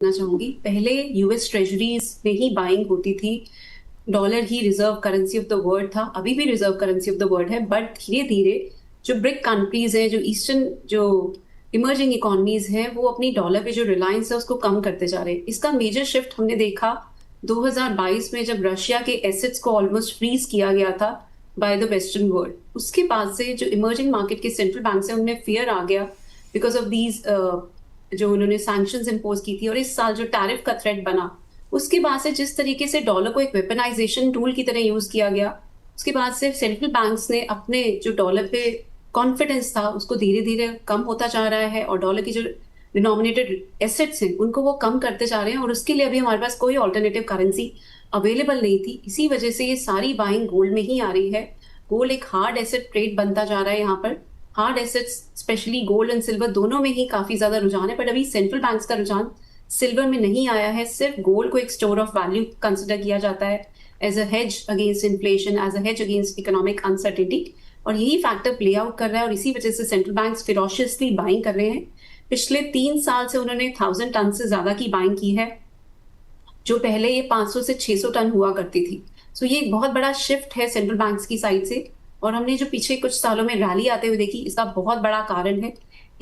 करना चाहूंगी। पहले यूएस ट्रेजरीज में ही बाइंग होती थी, dollar he reserve currency of the world था, अभी भी reserve currency of the world है। बट धीरे धीरे जो ब्रिक कंट्रीज हैं, जो ईस्टर्न जो इमर्जिंग इकोनॉमीज हैं, वो अपनी डॉलर पे जो रिलायंस है उसको कम करते जा रहे हैं। इसका मेजर शिफ्ट हमने देखा 2022 में, जब रशिया के एसेट्स को ऑलमोस्ट फ्रीज किया गया था बाय द वेस्टर्न वर्ल्ड। उसके बाद से जो इमर्जिंग मार्केट के सेंट्रल बैंक से उनमें फियर आ गया बिकॉज ऑफ दीज जो उन्होंने सैंक्शंस इम्पोज की थी, और इस साल जो टैरिफ का थ्रेट बना, उसके बाद से जिस तरीके से डॉलर को एक वेपनाइजेशन टूल की तरह यूज किया गया, उसके बाद से सेंट्रल बैंक्स ने अपने जो डॉलर पे कॉन्फिडेंस था उसको धीरे धीरे कम होता जा रहा है, और डॉलर की जो डिनोमिनेटेड एसेट्स हैं उनको वो कम करते जा रहे हैं। और उसके लिए अभी हमारे पास कोई ऑल्टरनेटिव करेंसी अवेलेबल नहीं थी। इसी वजह से ये सारी बाइंग गोल्ड में ही आ रही है। गोल्ड एक हार्ड एसेट ट्रेड बनता जा रहा है यहाँ पर। Hard assets specially gold and silver दोनों में ही काफी ज्यादा रुझान है, बट अभी सेंट्रल बैंक्स का रुझान सिल्वर में नहीं आया है। सिर्फ गोल्ड को एक स्टोर ऑफ वैल्यू कंसिडर किया जाता है as a hedge against inflation, as a hedge against economic uncertainty, और यही फैक्टर प्ले आउट कर रहा है। और इसी वजह से सेंट्रल बैंक्स फिरोशियसली बाइंग कर रहे हैं। पिछले 3 साल से उन्होंने 1000 टन से ज्यादा की बाइंग की है, जो पहले ये 500 से 600 टन हुआ करती थी। सो ये एक बहुत बड़ा शिफ्ट है सेंट्रल बैंक्स की साइड से। और हमने जो पीछे कुछ सालों में रैली आते हुए देखी, इसका बहुत बड़ा कारण है।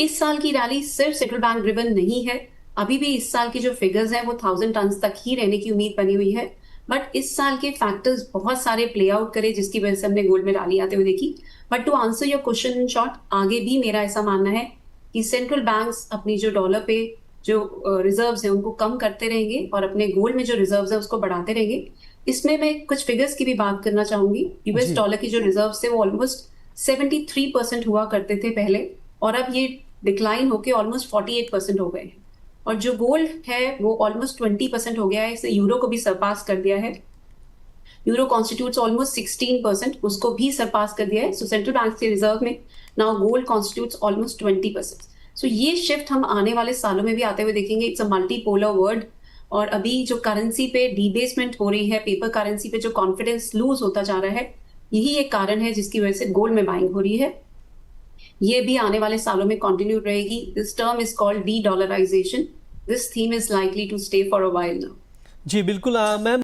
इस साल की रैली सिर्फ सेंट्रल बैंक ड्रिवन नहीं है। अभी भी इस साल की जो फिगर्स हैं वो 1000 टन तक ही रहने की उम्मीद बनी हुई है। बट इस साल के फैक्टर्स बहुत सारे प्ले आउट करे, जिसकी वजह से हमने गोल्ड में रैली आते हुए देखी। But to answer your question in short, आगे भी मेरा ऐसा मानना है कि सेंट्रल बैंक्स अपनी जो डॉलर पे जो रिजर्व्स हैं उनको कम करते रहेंगे, और अपने गोल्ड में जो रिजर्व्स हैं उसको बढ़ाते रहेंगे। इसमें मैं कुछ फिगर्स की भी बात करना चाहूंगी। यूएस जी। डॉलर की जो रिजर्व्स थे वो ऑलमोस्ट 73% हुआ करते थे पहले, और अब ये डिक्लाइन होके ऑलमोस्ट 48% हो गए हैं। और जो गोल्ड है वो ऑलमोस्ट 20% हो गया है, इसे यूरो को भी सरपास कर दिया है। यूरो कॉन्स्टिट्यूट्स ऑलमोस्ट 16%, उसको भी सरपास कर दिया है। सो सेंट्रल बैंक के रिजर्व में नाउ गोल्ड कॉन्स्टिट्यूट्स ऑलमोस्ट 20%। सो ये शिफ्ट हम आने वाले सालों में भी आते हुए देखेंगे। इट्स अ मल्टीपोलर वर्ल्ड, और अभी जो करेंसी पे डीबेसमेंट हो रही है, पेपर करेंसी पे जो कॉन्फिडेंस लूज होता जा रहा है, यही एक कारण है जिसकी वजह से गोल्ड में बाइंग हो रही है। ये भी आने वाले सालों में कंटिन्यू रहेगी। This term is called de dollarization. This theme is likely to stay for a while now. जी बिल्कुल मैम।